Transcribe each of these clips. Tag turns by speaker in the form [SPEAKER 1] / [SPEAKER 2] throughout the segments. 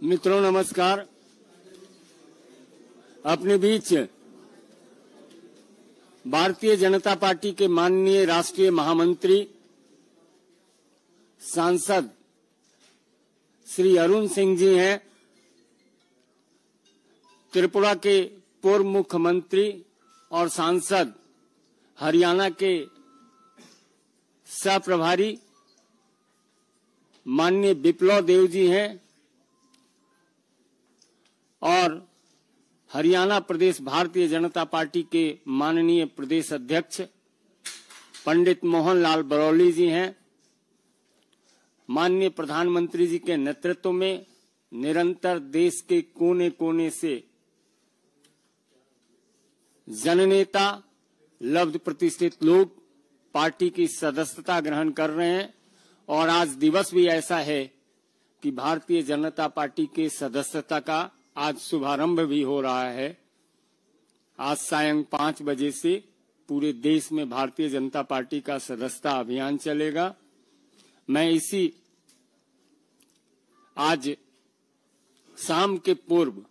[SPEAKER 1] मित्रों नमस्कार। अपने बीच भारतीय जनता पार्टी के माननीय राष्ट्रीय महामंत्री सांसद श्री अरुण सिंह जी हैं। त्रिपुरा के पूर्व मुख्यमंत्री और सांसद, हरियाणा के सह प्रभारी माननीय विप्लव देव जी हैं और हरियाणा प्रदेश भारतीय जनता पार्टी के माननीय प्रदेश अध्यक्ष पंडित मोहन लाल बरौली जी हैं। माननीय प्रधानमंत्री जी के नेतृत्व में निरंतर देश के कोने कोने से जननेता, लब्ध प्रतिष्ठित लोग पार्टी की सदस्यता ग्रहण कर रहे हैं और आज दिवस भी ऐसा है कि भारतीय जनता पार्टी के सदस्यता का आज शुभारंभ भी हो रहा है। आज सायं 5 बजे से पूरे देश में भारतीय जनता पार्टी का सदस्यता अभियान चलेगा। मैं इसी आज शाम के पूर्व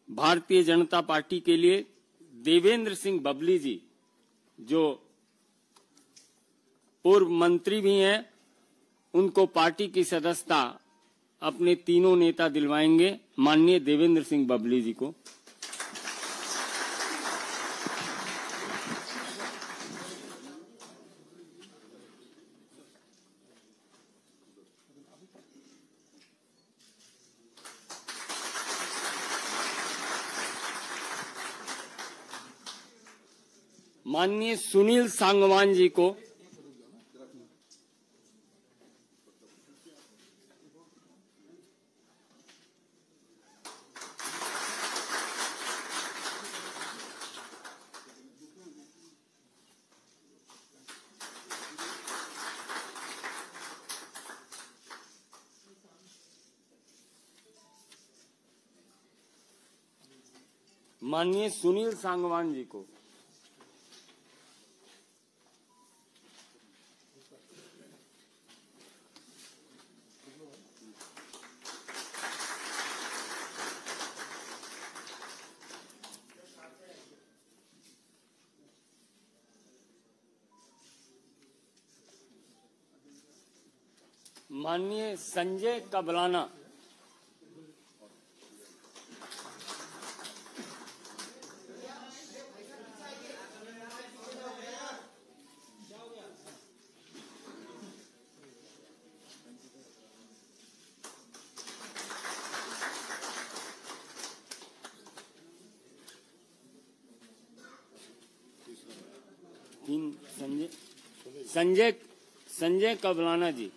[SPEAKER 1] भारतीय जनता पार्टी के लिए देवेंद्र सिंह बबली जी, जो पूर्व मंत्री भी हैं, उनको पार्टी की सदस्यता अपने तीनों नेता दिलवाएंगे। माननीय देवेंद्र सिंह बबली जी को माननीय सुनील सांगवान जी को माननीय सुनील सांगवान जी को माननीय संजय कबलाना संजय कबलाना जी,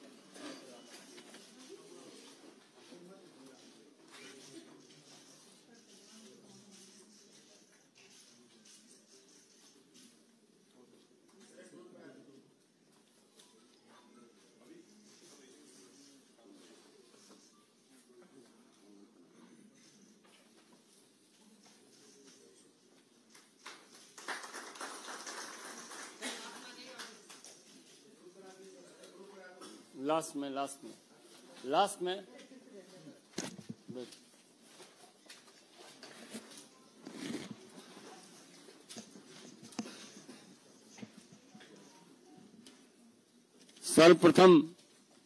[SPEAKER 1] लास्ट में सर्वप्रथम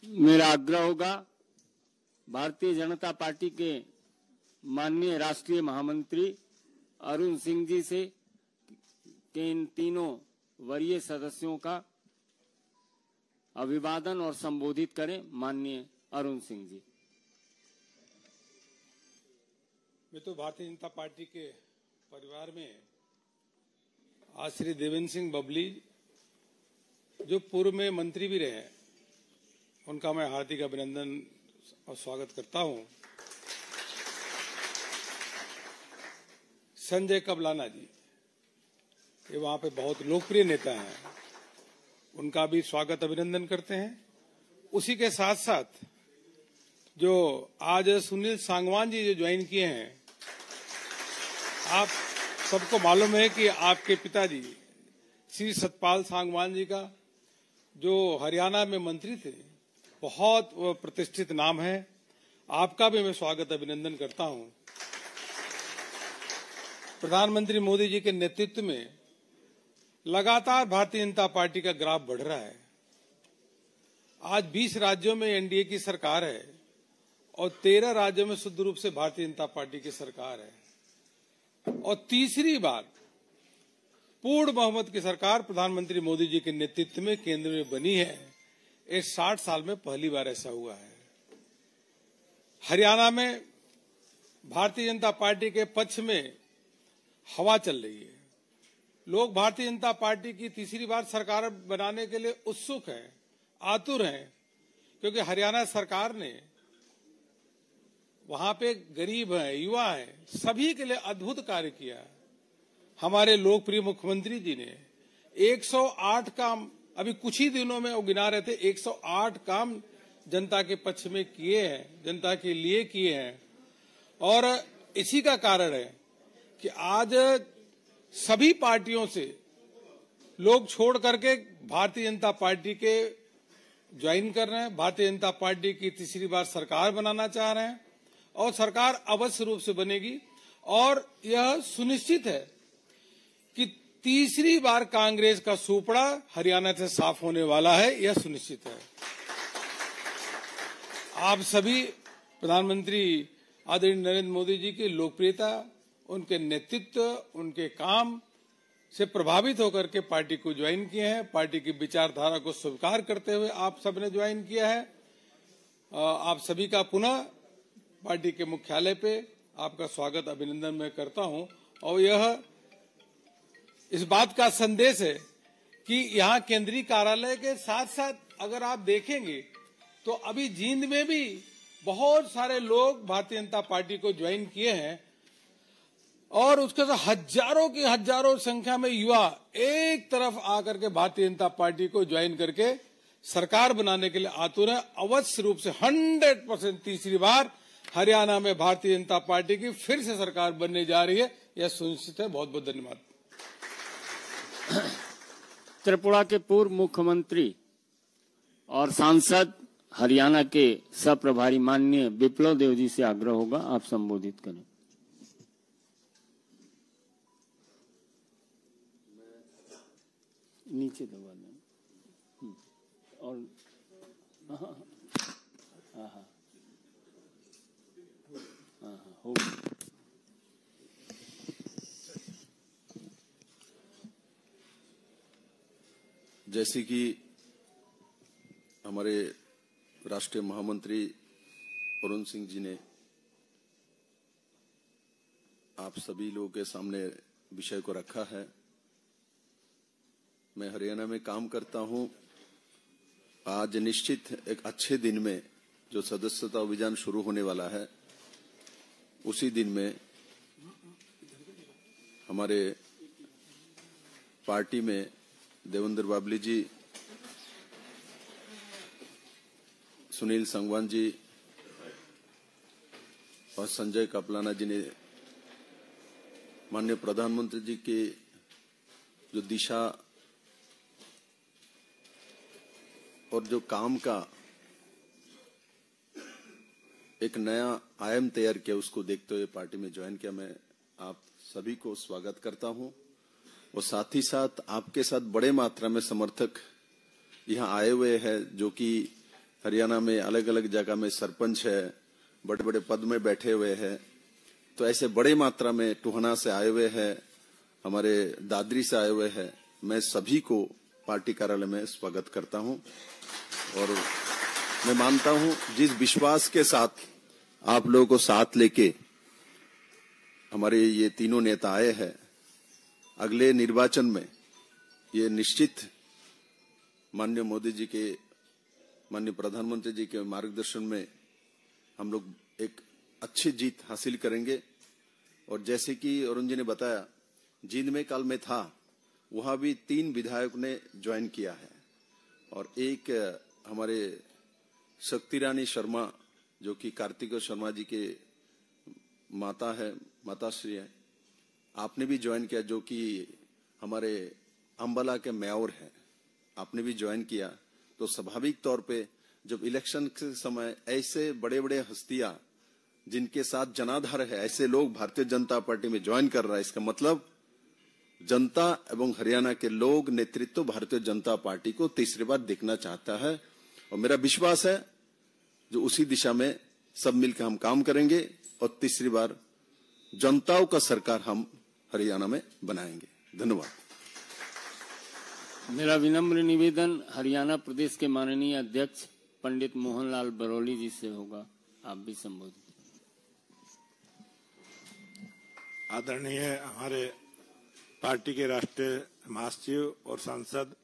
[SPEAKER 1] मेरा आग्रह होगा भारतीय जनता पार्टी के माननीय राष्ट्रीय महामंत्री अरुण सिंह जी से कि इन तीनों वरीय सदस्यों का अभिवादन और संबोधित करें। माननीय अरुण सिंह जी।
[SPEAKER 2] मैं तो भारतीय जनता पार्टी के परिवार में आज श्री देवेंद्र सिंह बबली, जो पूर्व में मंत्री भी रहे हैं, उनका मैं हार्दिक अभिनंदन और स्वागत करता हूं। संजय कबलाना जी, ये वहां पे बहुत लोकप्रिय नेता हैं, उनका भी स्वागत अभिनंदन करते हैं। उसी के साथ साथ जो आज सुनील सांगवान जी जो ज्वाइन किए हैं, आप सबको मालूम है कि आपके पिताजी श्री सतपाल सांगवान जी का, जो हरियाणा में मंत्री थे, बहुत प्रतिष्ठित नाम है आपका भी मैं स्वागत अभिनंदन करता हूं। प्रधानमंत्री मोदी जी के नेतृत्व में लगातार भारतीय जनता पार्टी का ग्राफ बढ़ रहा है। आज 20 राज्यों में एनडीए की सरकार है और 13 राज्यों में शुद्ध रूप से भारतीय जनता पार्टी की सरकार है और तीसरी बार पूर्ण बहुमत की सरकार प्रधानमंत्री मोदी जी के नेतृत्व में केंद्र में बनी है। इस 60 साल में पहली बार ऐसा हुआ है। हरियाणा में भारतीय जनता पार्टी के पक्ष में हवा चल रही है। लोग भारतीय जनता पार्टी की तीसरी बार सरकार बनाने के लिए उत्सुक हैं, आतुर हैं, क्योंकि हरियाणा सरकार ने वहां पे गरीब हैं, युवा हैं, सभी के लिए अद्भुत कार्य किया। हमारे लोकप्रिय मुख्यमंत्री जी ने 108 काम अभी कुछ ही दिनों में वो गिना रहे थे, 108 काम जनता के पक्ष में किए हैं, जनता के लिए किए हैं। और इसी का कारण है कि आज सभी पार्टियों से लोग छोड़ करके भारतीय जनता पार्टी के ज्वाइन कर रहे हैं, भारतीय जनता पार्टी की तीसरी बार सरकार बनाना चाह रहे हैं और सरकार अवश्य रूप से बनेगी। और यह सुनिश्चित है कि तीसरी बार कांग्रेस का सुपड़ा हरियाणा से साफ होने वाला है, यह सुनिश्चित है। आप सभी प्रधानमंत्री आदरणीय नरेंद्र मोदी जी की लोकप्रियता, उनके नेतृत्व, उनके काम से प्रभावित होकर के पार्टी को ज्वाइन किए हैं। पार्टी की विचारधारा को स्वीकार करते हुए आप सबने ज्वाइन किया है। आप सभी का पुनः पार्टी के मुख्यालय पे आपका स्वागत अभिनंदन मैं करता हूं। और यह इस बात का संदेश है कि यहाँ केंद्रीय कार्यालय के साथ साथ अगर आप देखेंगे तो अभी जींद में भी बहुत सारे लोग भारतीय जनता पार्टी को ज्वाइन किए हैं और उसके साथ हजारों की हजारों संख्या में युवा एक तरफ आकर के भारतीय जनता पार्टी को ज्वाइन करके सरकार बनाने के लिए आतुर है। अवश्य रूप से 100% तीसरी बार हरियाणा में भारतीय जनता पार्टी की फिर से सरकार बनने जा रही है, यह सुनिश्चित है। बहुत बहुत धन्यवाद।
[SPEAKER 1] त्रिपुरा के पूर्व मुख्यमंत्री और सांसद हरियाणा के सह-प्रभारी माननीय विप्लव देव जी से आग्रह होगा, आप संबोधित करें। नीचे दबा दें और हो
[SPEAKER 3] जैसे कि हमारे राष्ट्रीय महामंत्री अरुण सिंह जी ने आप सभी लोगों के सामने विषय को रखा है। मैं हरियाणा में काम करता हूं। आज निश्चित एक अच्छे दिन में जो सदस्यता अभियान शुरू होने वाला है, उसी दिन में हमारे पार्टी में देवेंद्र बाबली जी, सुनील संगवान जी और संजय कापलाना जी ने माननीय प्रधानमंत्री जी की जो दिशा और जो काम का एक नया आयाम तैयार किया, उसको देखते हुए पार्टी में ज्वाइन किया। मैं आप सभी को स्वागत करता हूं और साथ ही साथ आपके साथ बड़े मात्रा में समर्थक यहां आए हुए हैं, जो कि हरियाणा में अलग अलग जगह में सरपंच है, बड़े बड़े पद में बैठे हुए हैं। तो ऐसे बड़े मात्रा में टोहना से आए हुए हैं, हमारे दादरी से आए हुए हैं। मैं सभी को पार्टी कार्यालय में स्वागत करता हूं और मैं मानता हूं जिस विश्वास के साथ आप लोगों को साथ लेके हमारे ये तीनों नेता आए हैं, अगले निर्वाचन में ये निश्चित माननीय मोदी जी के, माननीय प्रधानमंत्री जी के मार्गदर्शन में हम लोग एक अच्छी जीत हासिल करेंगे। और जैसे कि अरुण जी ने बताया, जींद में कल मैं था, वहां भी 3 विधायक ने ज्वाइन किया है और एक हमारे शक्ति रानी शर्मा, जो कि कार्तिक शर्मा जी के माता है, माताश्री है, आपने भी ज्वाइन किया, जो कि हमारे अंबाला के मेयर हैं, आपने भी ज्वाइन किया। तो स्वाभाविक तौर पे जब इलेक्शन के समय ऐसे बड़े बड़े हस्तियां जिनके साथ जनाधार है, ऐसे लोग भारतीय जनता पार्टी में ज्वाइन कर रहा है, इसका मतलब जनता एवं हरियाणा के लोग नेतृत्व भारतीय जनता पार्टी को तीसरी बार देखना चाहता है। और मेरा विश्वास है जो उसी दिशा में सब मिलकर हम काम करेंगे और तीसरी बार जनताओं का सरकार हम हरियाणा में बनाएंगे। धन्यवाद।
[SPEAKER 1] मेरा विनम्र निवेदन हरियाणा प्रदेश के माननीय अध्यक्ष पंडित मोहनलाल बरौली जी से होगा, आप भी संबोधित।
[SPEAKER 2] आदरणीय हमारे पार्टी के राष्ट्रीय महासचिव और सांसद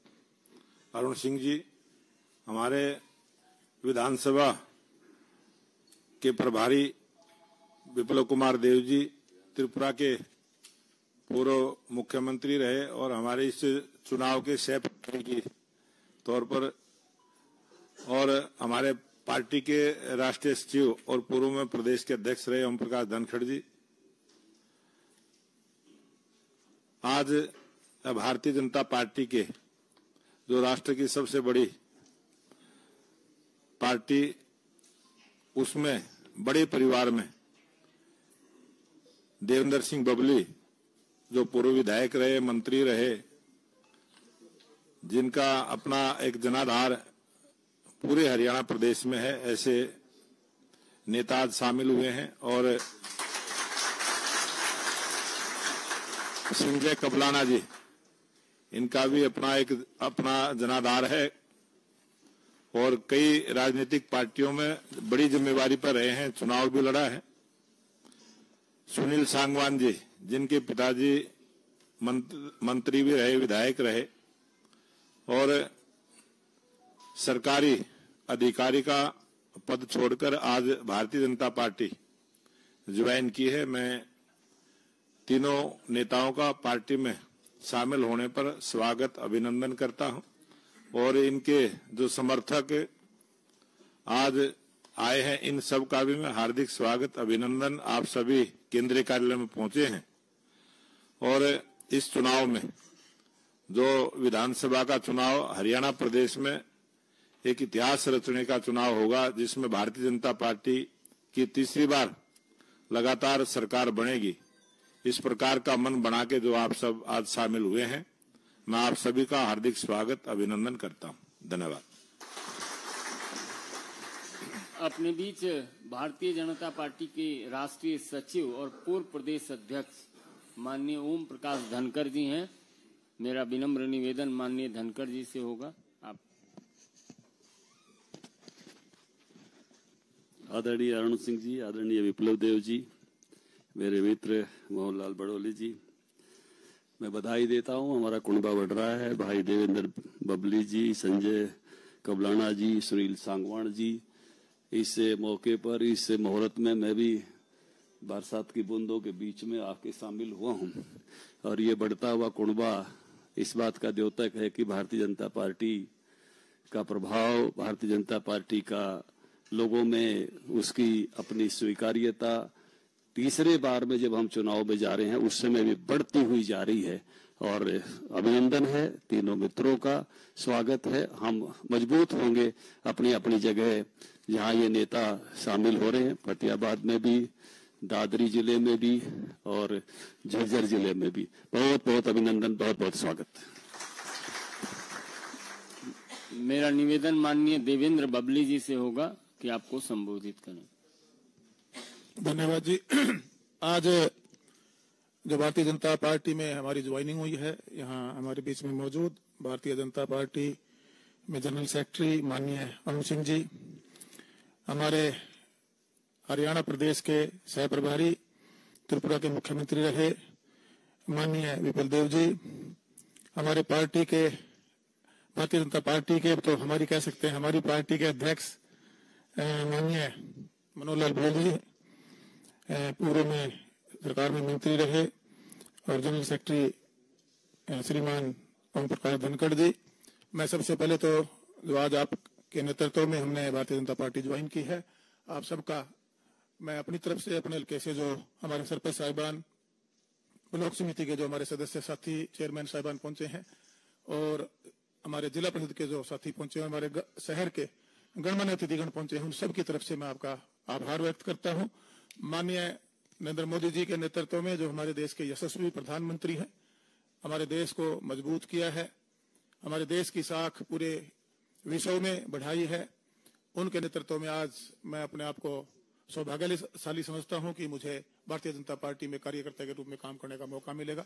[SPEAKER 2] अरुण सिंह जी, हमारे विधानसभा के प्रभारी विप्लव कुमार देव जी, त्रिपुरा के पूर्व मुख्यमंत्री रहे और हमारे इस चुनाव के सह प्रभारी के तौर पर, और हमारे पार्टी के राष्ट्रीय सचिव और पूर्व में प्रदेश के अध्यक्ष रहे ओम प्रकाश धनखड़ जी, आज भारतीय जनता पार्टी के जो राष्ट्र की सबसे बड़ी पार्टी, उसमें बड़े परिवार में देवेंद्र सिंह बबली जो पूर्व विधायक रहे, मंत्री रहे, जिनका अपना एक जनाधार पूरे हरियाणा प्रदेश में है, ऐसे नेता आज शामिल हुए हैं। और संजय कबलाना जी, इनका भी अपना जनाधार है और कई राजनीतिक पार्टियों में बड़ी जिम्मेवारी पर रहे हैं, चुनाव भी लड़ा है। सुनील सांगवान जी, जिनके पिताजी मंत्री भी रहे, विधायक रहे और सरकारी अधिकारी का पद छोड़कर आज भारतीय जनता पार्टी ज्वाइन की है। मैं तीनों नेताओं का पार्टी में शामिल होने पर स्वागत अभिनंदन करता हूं और इनके जो समर्थक आज आए हैं, इन सब का भी मैं हार्दिक स्वागत अभिनंदन। आप सभी केंद्रीय कार्यालय में पहुंचे हैं और इस चुनाव में जो विधानसभा का चुनाव हरियाणा प्रदेश में एक इतिहास रचने का चुनाव होगा, जिसमें भारतीय जनता पार्टी की तीसरी बार लगातार सरकार बनेगी, इस प्रकार का मन बना के जो आप सब आज शामिल हुए हैं, मैं आप सभी का हार्दिक स्वागत अभिनंदन करता हूं। धन्यवाद।
[SPEAKER 1] अपने बीच भारतीय जनता पार्टी के राष्ट्रीय सचिव और पूर्व प्रदेश अध्यक्ष माननीय ओम प्रकाश धनखड़ जी हैं। मेरा विनम्र निवेदन माननीय धनखड़ जी से होगा, आप।
[SPEAKER 4] आदरणीय अरुण सिंह जी, आदरणीय विप्लव देव जी, मेरे मित्र मोहनलाल बड़ौली जी, मैं बधाई देता हूं। हमारा कुंबा बढ़ रहा है। भाई देवेंद्र बबली जी, संजय कबलाना जी, सुनील सांगवान जी, इस मौके पर, इस मुहूर्त में मैं भी बरसात की बूंदों के बीच में आके शामिल हुआ हूं और ये बढ़ता हुआ कुंबा इस बात का द्योतक है कि भारतीय जनता पार्टी का प्रभाव, भारतीय जनता पार्टी का लोगों में उसकी अपनी स्वीकार्यता तीसरे बार में जब हम चुनाव में जा रहे हैं उस समय भी बढ़ती हुई जा रही है और अभिनंदन है। तीनों मित्रों का स्वागत है। हम मजबूत होंगे अपनी अपनी जगह जहां ये नेता शामिल हो रहे हैं, फतेहाबाद में भी, दादरी जिले में भी और झज्जर जिले में भी। बहुत बहुत अभिनंदन, बहुत बहुत स्वागत।
[SPEAKER 1] मेरा निवेदन माननीय देवेंद्र बबली जी से होगा कि आपको संबोधित करें।
[SPEAKER 5] धन्यवाद जी। आज जो भारतीय जनता पार्टी में हमारी ज्वाइनिंग हुई है, यहाँ हमारे बीच में मौजूद भारतीय जनता पार्टी में जनरल सेक्रेटरी माननीय अरुण सिंह जी, हमारे हरियाणा प्रदेश के सह प्रभारी, त्रिपुरा के मुख्यमंत्री रहे माननीय विप्लव देव जी, हमारे पार्टी के भारतीय जनता पार्टी के, तो हमारी कह सकते हैं हमारी पार्टी के अध्यक्ष माननीय मनोहरलाल बड़ौली जी, पूर्व में सरकार में मंत्री रहे और जनरल सेक्रेटरी श्रीमान ओम प्रकाश धनखड़ जी। मैं सबसे पहले तो जो आज आपके नेतृत्व में हमने भारतीय जनता पार्टी ज्वाइन की है, आप सबका मैं अपनी तरफ से, अपने हल्के से जो हमारे सरपंच साहिबान, ब्लॉक समिति के जो हमारे सदस्य साथी, चेयरमैन साहिबान पहुंचे हैं और हमारे जिला परिषद के जो साथी पहुंचे हैं, हमारे शहर के गणमान्य अतिथिगण पहुंचे हैं, उन सबकी तरफ से मैं आपका आभार व्यक्त करता हूं। माननीय नरेंद्र मोदी जी के नेतृत्व में जो हमारे देश के यशस्वी प्रधानमंत्री हैं, हमारे देश को मजबूत किया है, हमारे देश की साख पूरे विश्व में बढ़ाई है, उनके नेतृत्व में आज मैं अपने आप को सौभाग्यशाली समझता हूं कि मुझे भारतीय जनता पार्टी में कार्यकर्ता के रूप में काम करने का मौका मिलेगा।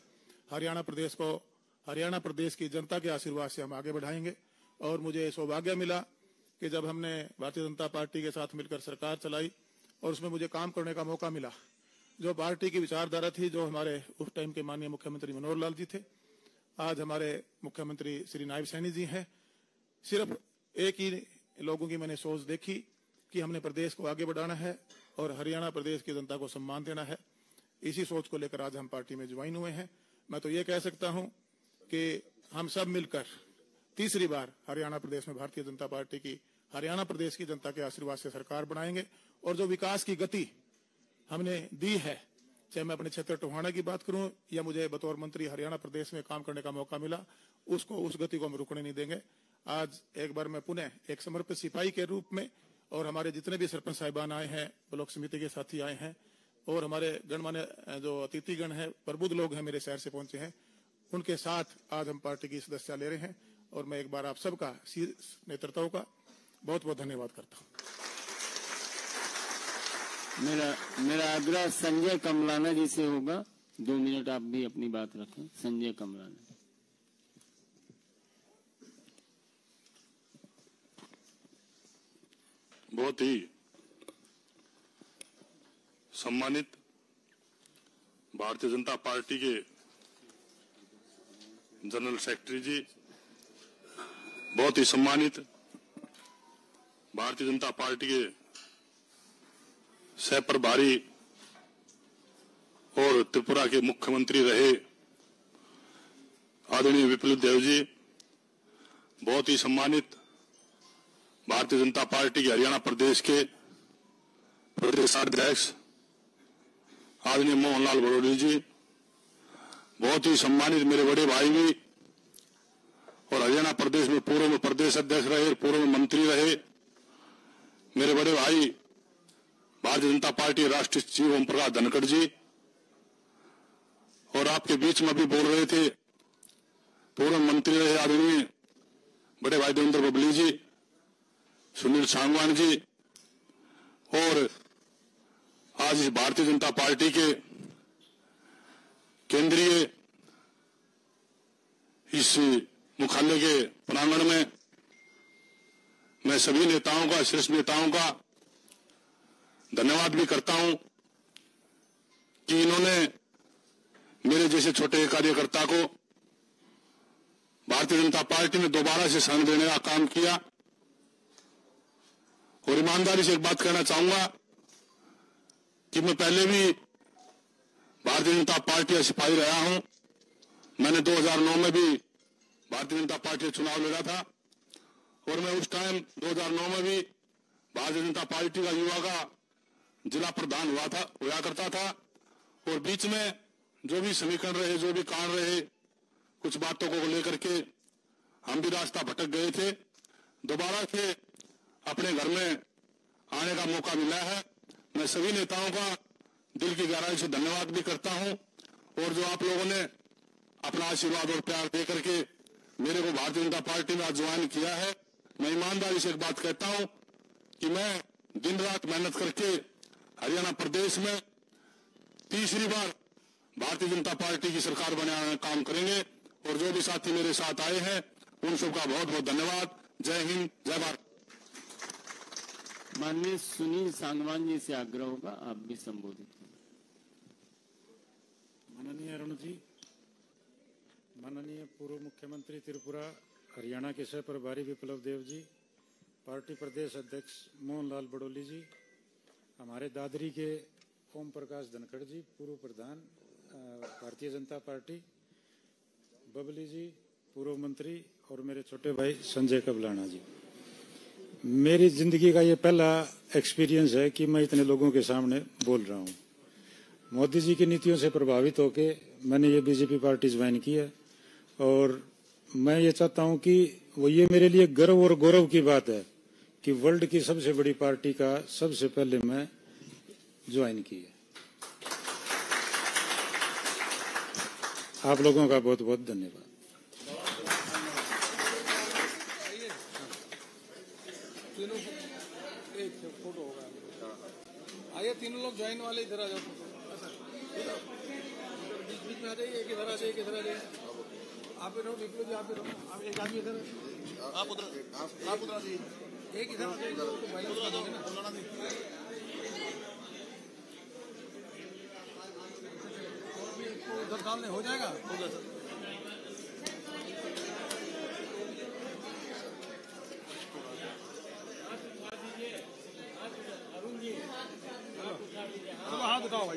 [SPEAKER 5] हरियाणा प्रदेश की जनता के आशीर्वाद से हम आगे बढ़ाएंगे। और मुझे सौभाग्य मिला कि जब हमने भारतीय जनता पार्टी के साथ मिलकर सरकार चलाई और उसमें मुझे काम करने का मौका मिला, जो पार्टी की विचारधारा थी, जो हमारे उस टाइम के माननीय मुख्यमंत्री मनोहर लाल जी थे, आज हमारे मुख्यमंत्री श्री नायब सैनी जी हैं, सिर्फ एक ही लोगों की मैंने सोच देखी कि हमने प्रदेश को आगे बढ़ाना है और हरियाणा प्रदेश की जनता को सम्मान देना है। इसी सोच को लेकर आज हम पार्टी में ज्वाइन हुए हैं। मैं तो ये कह सकता हूं कि हम सब मिलकर तीसरी बार हरियाणा प्रदेश में भारतीय जनता पार्टी की हरियाणा प्रदेश की जनता के आशीर्वाद से सरकार बनाएंगे। और जो विकास की गति हमने दी है, चाहे मैं अपने क्षेत्र टोहाना की बात करूं या मुझे बतौर मंत्री हरियाणा प्रदेश में काम करने का मौका मिला, उस गति को हम रुकने नहीं देंगे। आज एक बार मैं पुनः एक समर्पित सिपाही के रूप में, और हमारे जितने भी सरपंच साहिबान आए हैं, ब्लॉक समिति के साथी आए हैं, और हमारे गणमान्य जो अतिथिगण हैं, प्रबुद्ध लोग हैं, मेरे शहर से पहुंचे हैं, उनके साथ आज हम पार्टी की सदस्यता ले रहे हैं। और मैं एक बार आप सबका नेतृत्व का बहुत बहुत धन्यवाद करता हूं।
[SPEAKER 1] मेरा आग्रह संजय कमलाना जी से होगा। 2 मिनट आप भी अपनी बात रखें। संजय कमलाना।
[SPEAKER 6] बहुत ही सम्मानित भारतीय जनता पार्टी के जनरल सेक्रेटरी जी, बहुत ही सम्मानित भारतीय जनता पार्टी के सह प्रभारी और त्रिपुरा के मुख्यमंत्री रहे आदरणीय विप्लव देव जी, बहुत ही सम्मानित भारतीय जनता पार्टी के हरियाणा प्रदेश के प्रदेशाध्यक्ष आदरणीय मोहनलाल बड़ौली जी, बहुत ही सम्मानित मेरे बड़े भाई भी और हरियाणा प्रदेश में पूर्व में प्रदेश अध्यक्ष रहे, पूर्व में मंत्री रहे, मेरे बड़े भाई भारतीय जनता पार्टी राष्ट्रीय सचिव ओम प्रकाश धनखड़ जी, और आपके बीच में भी बोल रहे थे पूर्व मंत्री रहे आदरणीय बड़े भाई देवेंद्र बबली जी, सुनील सांगवान जी, और आज इस भारतीय जनता पार्टी के केंद्रीय इस मुख्यालय के प्रांगण में मैं सभी नेताओं का, शीर्ष नेताओं का धन्यवाद भी करता हूं कि इन्होंने मेरे जैसे छोटे कार्यकर्ता को भारतीय जनता पार्टी में दोबारा से शरण देने का काम किया। और ईमानदारी से एक बात कहना चाहूंगा कि मैं पहले भी भारतीय जनता पार्टी का सिपाही रहा हूं। मैंने 2009 में भी भारतीय जनता पार्टी चुनाव लड़ा था और मैं उस टाइम 2009 में भी भारतीय जनता पार्टी का युवा का जिला प्रधान हुआ करता था। और बीच में जो भी समीकरण रहे, जो भी कारण रहे, कुछ बातों को लेकर के हम भी रास्ता भटक गए थे। दोबारा से अपने घर में आने का मौका मिला है। मैं सभी नेताओं का दिल की गहराई से धन्यवाद भी करता हूं। और जो आप लोगों ने अपना आशीर्वाद और प्यार दे करके मेरे को भारतीय जनता पार्टी में आज ज्वाइन किया है, मैं ईमानदारी से एक बात कहता हूं कि मैं दिन रात मेहनत करके हरियाणा प्रदेश में तीसरी बार भारतीय जनता पार्टी की सरकार बनाने का काम करेंगे। और जो भी साथी मेरे साथ आए हैं उन सबका बहुत बहुत धन्यवाद। जय हिंद, जय भारत।
[SPEAKER 1] माननीय सुनील सांगवान जी से आग्रह होगा, आप भी संबोधित करें।
[SPEAKER 7] माननीय अरुण जी, माननीय पूर्व मुख्यमंत्री त्रिपुरा हरियाणा के सह प्रभारी विप्लव देव जी, पार्टी प्रदेश अध्यक्ष मोहनलाल बड़ौली जी, हमारे दादरी के ओम प्रकाश धनखड़ जी, पूर्व प्रधान भारतीय जनता पार्टी, बबली जी, पूर्व मंत्री, और मेरे छोटे भाई संजय कबलाना जी। मेरी जिंदगी का ये पहला एक्सपीरियंस है कि मैं इतने लोगों के सामने बोल रहा हूँ। मोदी जी की नीतियों से प्रभावित होके मैंने ये बीजेपी पार्टी ज्वाइन की है और मैं ये चाहता हूँ कि वो ये मेरे लिए गर्व और गौरव की बात है कि वर्ल्ड की सबसे बड़ी पार्टी का सबसे पहले मैं ज्वाइन किया। आप लोगों का बहुत बहुत धन्यवाद।
[SPEAKER 2] फोटो होगा। आइए तीनों लोग ज्वाइन वाले इधर आ जाओ। बीच में आ जाइए, एक इधर आ जाइए, एक इधर आ जाइए। आप रहो विप्लव जी, आप रहो। आप एक आदमी इधर, आप उधर आ जाइए, एक इधर आ जाइए। उधर डालने हो जाएगा। हाथ उठाओ भाई।